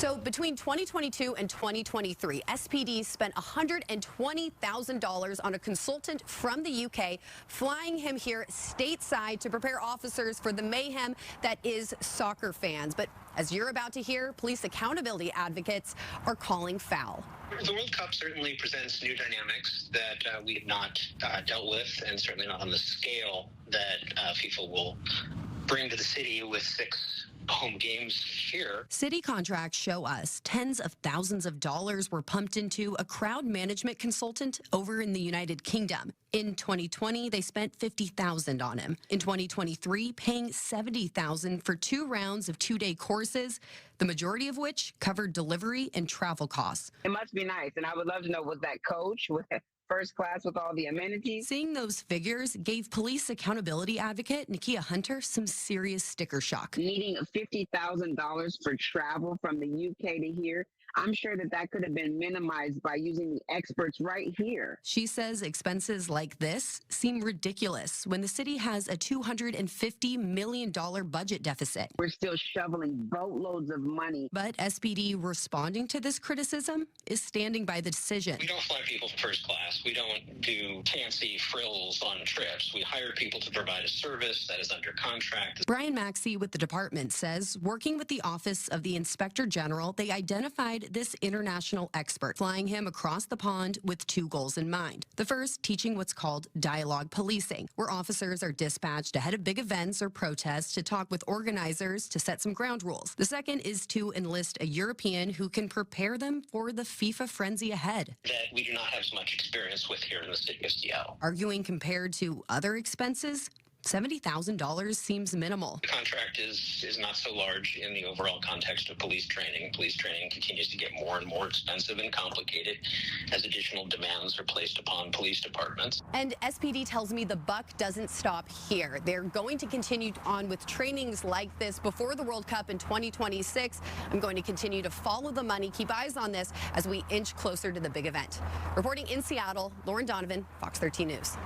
So between 2022 and 2023, SPD spent $120,000 on a consultant from the UK, flying him here stateside to prepare officers for the mayhem that is soccer fans. But as you're about to hear, police accountability advocates are calling foul. The World Cup certainly presents new dynamics that we have not dealt with, and certainly not on the scale that FIFA will bring to the city with 6 home games here. City contracts show us tens of thousands of dollars were pumped into a crowd management consultant over in the United Kingdom. In 2020, they spent $50,000 on him. In 2023, paying $70,000 for 2 rounds of 2-day courses, the majority of which covered delivery and travel costs. It must be nice, and I would love to know, was that coach with first class with all the amenities? Seeing those figures gave police accountability advocate Nakia Hunter some serious sticker shock. Needing $50,000 for travel from the UK to here, I'm sure that could have been minimized by using the experts right here. She says expenses like this seem ridiculous when the city has a $250 million budget deficit. We're still shoveling boatloads of money. But SPD responding to this criticism is standing by the decision. We don't fly people first class. We don't do fancy frills on trips. We hire people to provide a service that is under contract. Brian Maxey with the department says, working with the Office of the Inspector General, they identified this international expert, flying him across the pond with 2 goals in mind. The first, teaching what's called dialogue policing, where officers are dispatched ahead of big events or protests to talk with organizers to set some ground rules. The second is to enlist a European who can prepare them for the FIFA frenzy ahead. That we do not have so much experience with here in the city of Seattle. Arguing compared to other expenses, $70,000 seems minimal. The contract is not so large in the overall context of police training. Police training continues to get more and more expensive and complicated as additional demands are placed upon police departments. And SPD tells me the buck doesn't stop here. They're going to continue on with trainings like this before the World Cup in 2026. I'm going to continue to follow the money, keep eyes on this as we inch closer to the big event. Reporting in Seattle, Lauren Donovan, Fox 13 News.